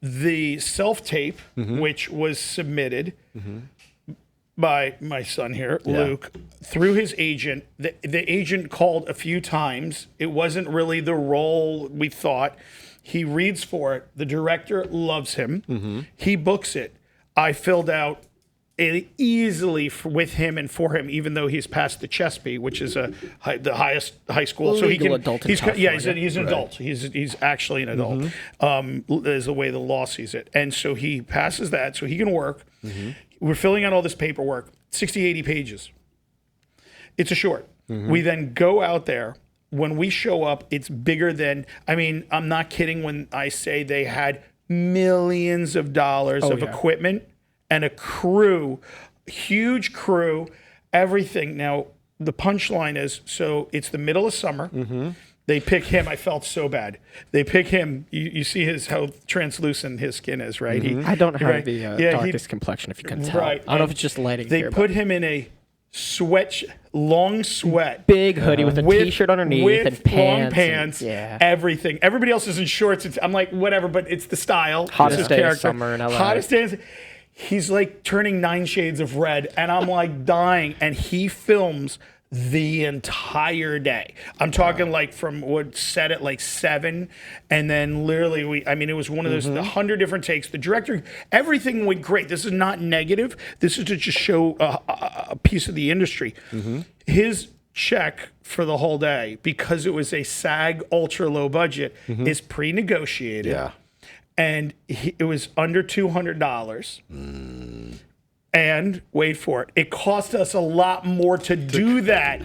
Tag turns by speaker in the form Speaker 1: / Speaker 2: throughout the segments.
Speaker 1: the self-tape, which was submitted by my son here, Luke, through his agent. The agent called a few times. It wasn't really the role we thought. He reads for it. The director loves him. He books it. I filled out it easily with him and for him, even though he's passed the CHESP, which is the highest high school. So he can. He's an adult. He's actually an adult. Is the way the law sees it, and so he passes that, so he can work. We're filling out all this paperwork, 60, 80 pages. It's a short. We then go out there. When we show up, it's bigger than. I mean, I'm not kidding when I say they had millions of dollars of equipment. And a crew, huge crew, everything. Now, the punchline is, so it's the middle of summer. They pick him. I felt so bad. They pick him. You see how translucent his skin is, right?
Speaker 2: I don't have the darkest complexion, if you can tell. Right. I don't know if it's just lighting.
Speaker 1: They put him in a long sweat.
Speaker 2: Big hoodie with a T-shirt underneath and pants.
Speaker 1: Long pants, everything. Everybody else is in shorts. I'm like, whatever, but it's the style.
Speaker 2: Hottest day of summer in LA.
Speaker 1: Hottest day. He's like turning 9 shades of red, and I'm like dying. And he films the entire day. I'm talking like from what set at like 7, and then literally it was one of those 100 different takes. The director, everything went great. This is not negative. This is to just show a piece of the industry. His check for the whole day, because it was a SAG ultra low budget, is pre-negotiated.
Speaker 3: Yeah.
Speaker 1: And it was under $200. And wait for it, it cost us a lot more to do that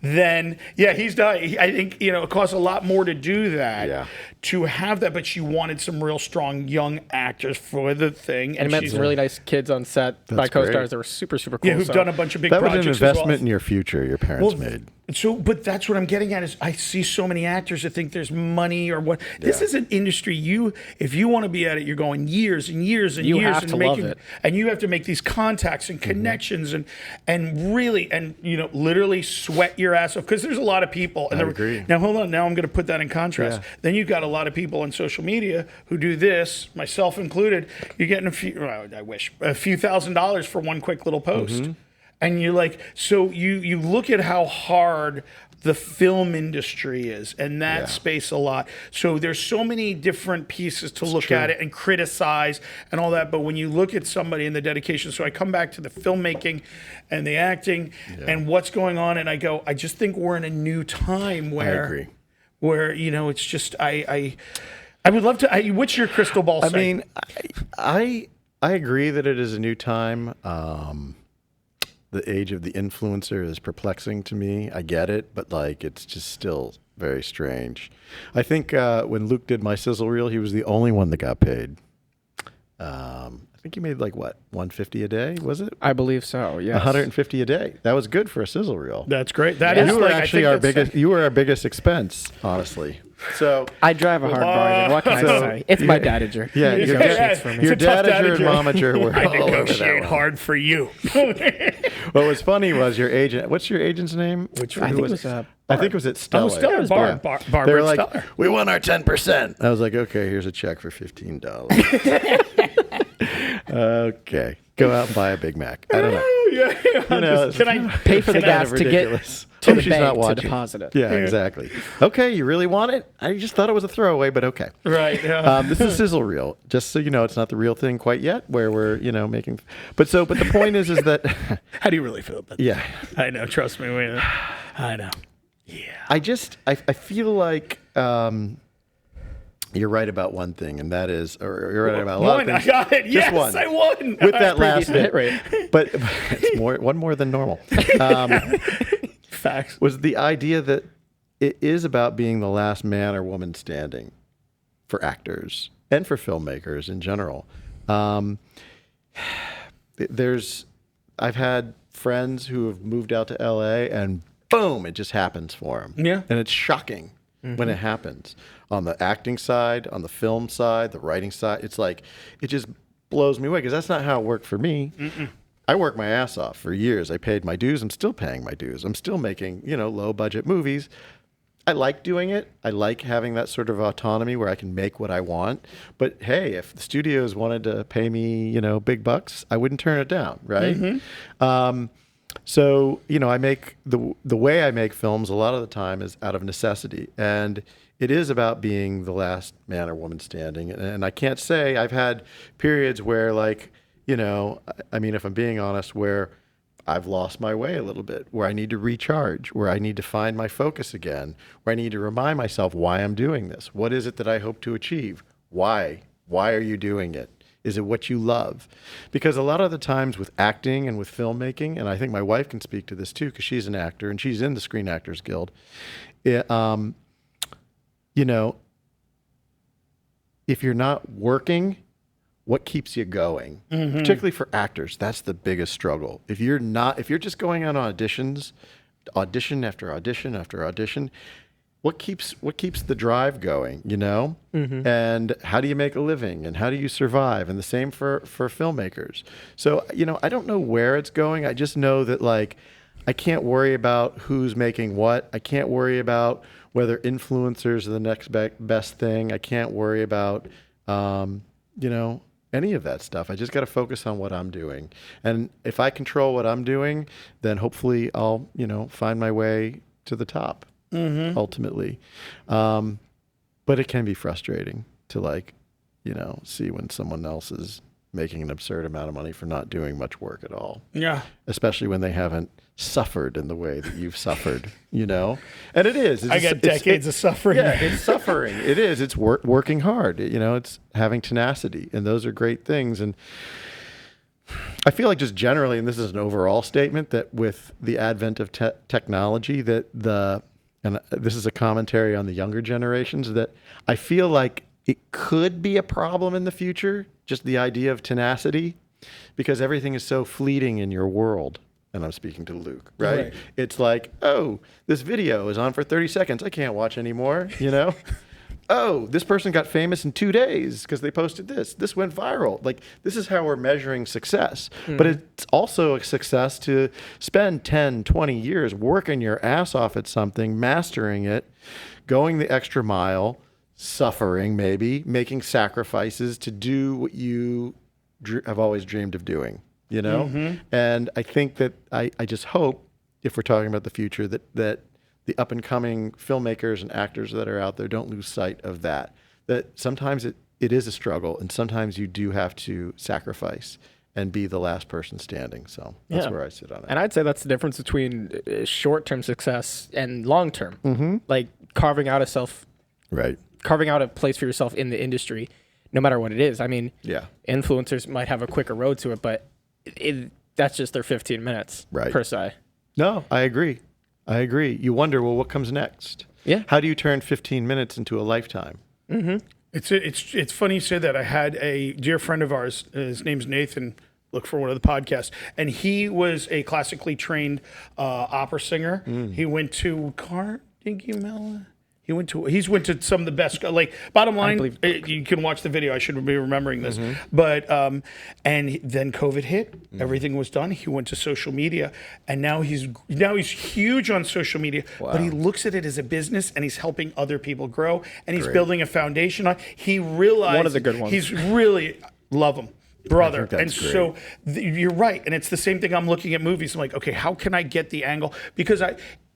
Speaker 1: than he's done. I think it costs a lot more to do that to have that. But she wanted some real strong young actors for the thing,
Speaker 2: and met some really nice kids on set by co-stars that were super cool.
Speaker 1: Yeah, who've done a bunch of big projects.
Speaker 3: That was an investment in your future. Your parents made.
Speaker 1: So, but that's what I'm getting at is I see so many actors that think there's money or what. This is an industry. If you want to be at it, you're going years and years and years
Speaker 2: have
Speaker 1: and
Speaker 2: to love it.
Speaker 1: And you have to make these contacts and connections and really literally sweat your ass off, because there's a lot of people. And
Speaker 3: I agree.
Speaker 1: Now hold on. Now I'm going to put that in contrast. Then you've got a lot of people on social media who do this, myself included. You're getting a few $1,000s for one quick little post. And you're like, so you look at how hard the film industry is and that space a lot. So there's so many different pieces to look at it and criticize and all that. But when you look at somebody in the dedication, so I come back to the filmmaking and the acting and what's going on, and I go, I just think we're in a new time where,
Speaker 3: I agree.
Speaker 1: Where, it's just, I would love to, what's your crystal ball say?
Speaker 3: I mean, I agree that it is a new time. The age of the influencer is perplexing to me. I get it, but it's just still very strange. I think when Luke did my Sizzle reel, he was the only one that got paid. I think he made $150 a day, was it?
Speaker 2: I believe so. Yeah,
Speaker 3: $150 a day. That was good for a Sizzle reel.
Speaker 1: That's great. That is
Speaker 3: you were actually our biggest. You were our biggest expense, honestly. So
Speaker 2: I drive a hard bargain. What can I say? It's my dadager.
Speaker 3: Yeah, your dadager and momager were
Speaker 1: I
Speaker 3: all over that
Speaker 1: negotiate
Speaker 3: one.
Speaker 1: hard for you.
Speaker 3: What was funny was your agent. What's your agent's name?
Speaker 2: I think it was
Speaker 3: I think it was at Stellar.
Speaker 1: Oh, Stellar. Barbara
Speaker 3: They were like,
Speaker 1: Stellar.
Speaker 3: we want our 10%. I was like, okay, here's a check for $15. Okay, go out and buy a Big Mac. I don't know.
Speaker 1: Can I
Speaker 2: pay for the gas to get to the bank to deposit it?
Speaker 3: Yeah, exactly. Okay, you really want it? I just thought it was a throwaway, but okay.
Speaker 1: Right.
Speaker 3: This is Sizzle Reel. Just so you know, it's not the real thing quite yet, where we're making. But the point is that.
Speaker 1: How do you really feel about that?
Speaker 3: Yeah,
Speaker 1: I know. Trust me. I know. Yeah.
Speaker 3: I feel like. You're right about one thing, and that is, or you're right about a lot of things.
Speaker 1: I got it.
Speaker 3: Just
Speaker 1: Yes,
Speaker 3: one.
Speaker 1: I won.
Speaker 3: With that last bit.
Speaker 2: Right.
Speaker 3: But it's one more than normal.
Speaker 1: Facts.
Speaker 3: Was the idea that it is about being the last man or woman standing for actors and for filmmakers in general. I've had friends who have moved out to LA, and boom, it just happens for them.
Speaker 1: Yeah.
Speaker 3: And it's shocking when it happens. On the acting side, on the film side, the writing side, it's like, it just blows me away, because that's not how it worked for me. I worked my ass off for years. I paid my dues. I'm still paying my dues. I'm still making, low budget movies. I like doing it. I like having that sort of autonomy where I can make what I want. But hey, if the studios wanted to pay me, big bucks, I wouldn't turn it down, right? So, I make the way I make films a lot of the time is out of necessity. And it is about being the last man or woman standing. And I can't say I've had periods where if I'm being honest, where I've lost my way a little bit, where I need to recharge, where I need to find my focus again, where I need to remind myself why I'm doing this. What is it that I hope to achieve? Why? Why are you doing it? Is it what you love? Because a lot of the times with acting and with filmmaking, and I think my wife can speak to this too, because she's an actor and she's in the Screen Actors Guild. If you're not working, what keeps you going? Particularly for actors, that's the biggest struggle. If you're just going on auditions, audition after audition after audition, what keeps the drive going, And how do you make a living and how do you survive? And the same for filmmakers. So, I don't know where it's going. I just know that I can't worry about who's making what. I can't worry about whether influencers are the next best thing. I can't worry about, any of that stuff. I just got to focus on what I'm doing. And if I control what I'm doing, then hopefully I'll, find my way to the top ultimately. But it can be frustrating to see when someone else is making an absurd amount of money for not doing much work at all.
Speaker 1: Yeah.
Speaker 3: Especially when they haven't suffered in the way that you've suffered, And it is.
Speaker 1: I got decades of suffering.
Speaker 3: Yeah, it's suffering. It is. It's working hard. It's having tenacity. And those are great things. And I feel like just generally, and this is an overall statement, that with the advent of technology, and this is a commentary on the younger generations, that I feel like it could be a problem in the future, just the idea of tenacity, because everything is so fleeting in your world. And I'm speaking to Luke, right? It's like, oh, this video is on for 30 seconds. I can't watch anymore, Oh, this person got famous in 2 days because they posted this. This went viral. This is how we're measuring success. But it's also a success to spend 10, 20 years working your ass off at something, mastering it, going the extra mile, suffering maybe, making sacrifices to do what you have always dreamed of doing, And I think that I just hope, if we're talking about the future, that the up and coming filmmakers and actors that are out there don't lose sight of that sometimes it is a struggle, and sometimes you do have to sacrifice and be the last person standing. So that's where I sit on it.
Speaker 2: And I'd say that's the difference between short-term success and long-term. Like carving out a place for yourself in the industry, no matter what it is. I mean, influencers might have a quicker road to it, but that's just their 15 minutes per se.
Speaker 3: No, I agree. You wonder, well, what comes next?
Speaker 2: Yeah.
Speaker 3: How do you turn 15 minutes into a lifetime?
Speaker 1: It's funny you say that. I had a dear friend of ours. His name's Nathan. Look for one of the podcasts. And he was a classically trained opera singer. He went to Carnegie Mellon. He's went to some of the best. Bottom line, you can watch the video. I should be remembering this, but and then COVID hit. Everything was done. He went to social media, and now he's huge on social media. Wow. But he looks at it as a business, and he's helping other people grow, and he's building a foundation on. He realized
Speaker 2: one of the good ones.
Speaker 1: He's really love him. Brother. And so you're right. And it's the same thing. I'm looking at movies. I'm like, okay, how can I get the angle? Because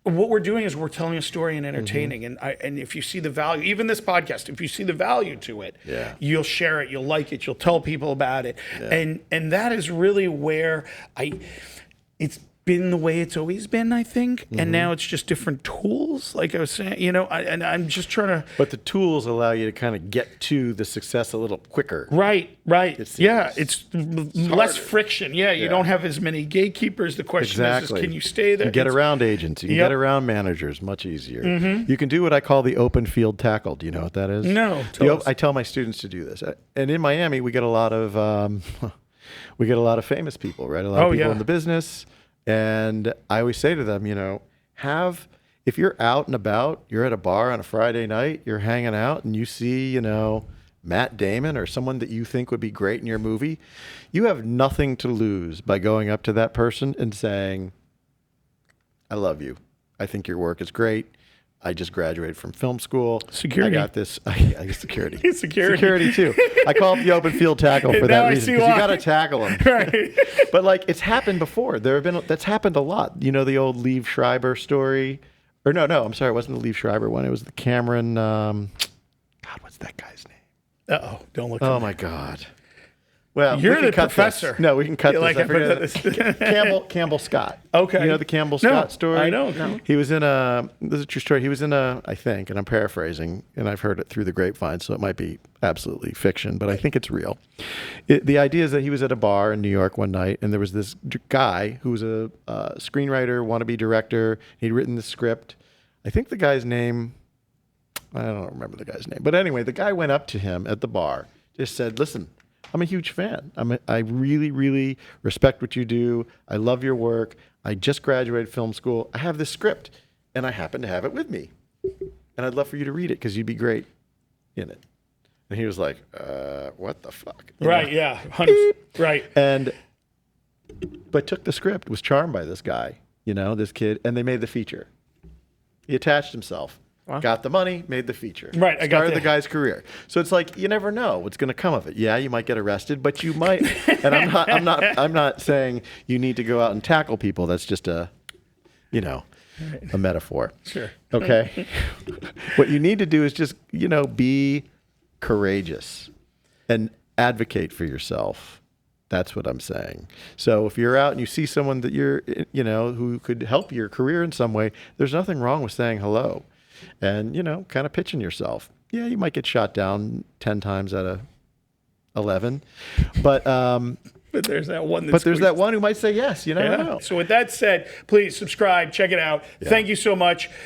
Speaker 1: what we're doing is we're telling a story and entertaining. And if you see the value, even this podcast, if you see the value to it, you'll share it, you'll like it, you'll tell people about it. Yeah. And that is really where it's been the way it's always been, I think. And now it's just different tools, like I was saying, and I'm just trying to.
Speaker 3: But the tools allow you to kind of get to the success a little quicker.
Speaker 1: Right. It's less friction. You don't have as many gatekeepers. The question is can you stay there?
Speaker 3: You get around agents. You can get around managers much easier. You can do what I call the open field tackle. Do you know what that is?
Speaker 1: No.
Speaker 3: I tell my students to do this. And in Miami, we get a lot of famous people, right? A lot of people in the business. And I always say to them, if you're out and about, you're at a bar on a Friday night, you're hanging out, and you see, Matt Damon or someone that you think would be great in your movie, you have nothing to lose by going up to that person and saying, I love you. I think your work is great. I just graduated from film school.
Speaker 1: Security.
Speaker 3: I got this. I guess security.
Speaker 1: Security.
Speaker 3: Too. I call it the open field tackle for that reason. Because you got to tackle them.
Speaker 1: Right.
Speaker 3: But like, it's happened before. That's happened a lot. You know, the old Liev Schreiber story. Or no, I'm sorry. It wasn't the Liev Schreiber one. It was the Cameron. God, what's that guy's name?
Speaker 1: Don't look.
Speaker 3: Oh my God. Well,
Speaker 1: you're the
Speaker 3: cut
Speaker 1: professor.
Speaker 3: This. No, we can cut this.
Speaker 1: Like
Speaker 3: I forget Campbell Scott.
Speaker 1: Okay.
Speaker 3: You know the Campbell Scott story?
Speaker 1: I don't know.
Speaker 3: He was in this is a true story. He was in I think, and I'm paraphrasing, and I've heard it through the grapevine, so it might be absolutely fiction, but I think it's real. The idea is that he was at a bar in New York one night, and there was this guy who was a screenwriter, wannabe director. He'd written the script. I think the guy's name, I don't remember the guy's name, but anyway, the guy went up to him at the bar, just said, "Listen, I'm a huge fan. I really, really respect what you do. I love your work. I just graduated film school. I have this script, and I happen to have it with me. And I'd love for you to read it because you'd be great in it." And he was like, what the fuck?
Speaker 1: Right, yeah. 100%. Right.
Speaker 3: But took the script, was charmed by this guy, this kid, and they made the feature. He attached himself. Wow. Got the money, made the feature.
Speaker 1: Right, I got
Speaker 3: started the guy's career. So it's like you never know what's going to come of it. Yeah, you might get arrested, but you might. And I'm not saying you need to go out and tackle people. That's just a metaphor.
Speaker 1: Sure.
Speaker 3: Okay. What you need to do is just be courageous and advocate for yourself. That's what I'm saying. So if you're out and you see someone that you're who could help your career in some way, there's nothing wrong with saying hello. And, kind of pitching yourself. Yeah, you might get shot down 10 times out of 11. But
Speaker 1: there's that one
Speaker 3: there's that one who might say yes. You never know.
Speaker 1: So with that said, please subscribe. Check it out. Yeah. Thank you so much.